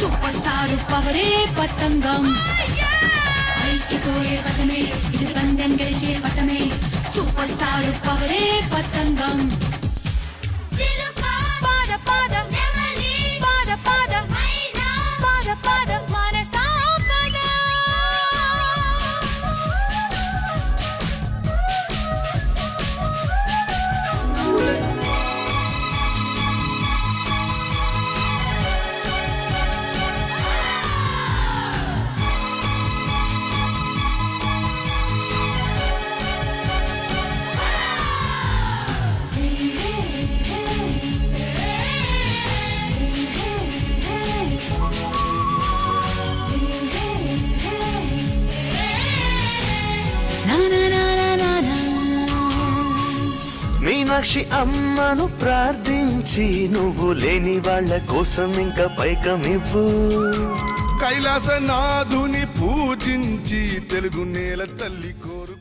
super star పవరే పతంగం పైకి పోయే పటమే ఇది పందెం గెలిచే పటమే సూపర్ స్టార్ పవరే పతంగం పాద పాద పాద పాద పాద పాద మనసా పద మీనాక్షి అమ్మను ప్రార్థించి నువ్వు లేని వాళ్ళ కోసం ఇంకా పైకమివ్వు కైలాసనాథుని పూజించి తెలుగు నేల తల్లి కోరు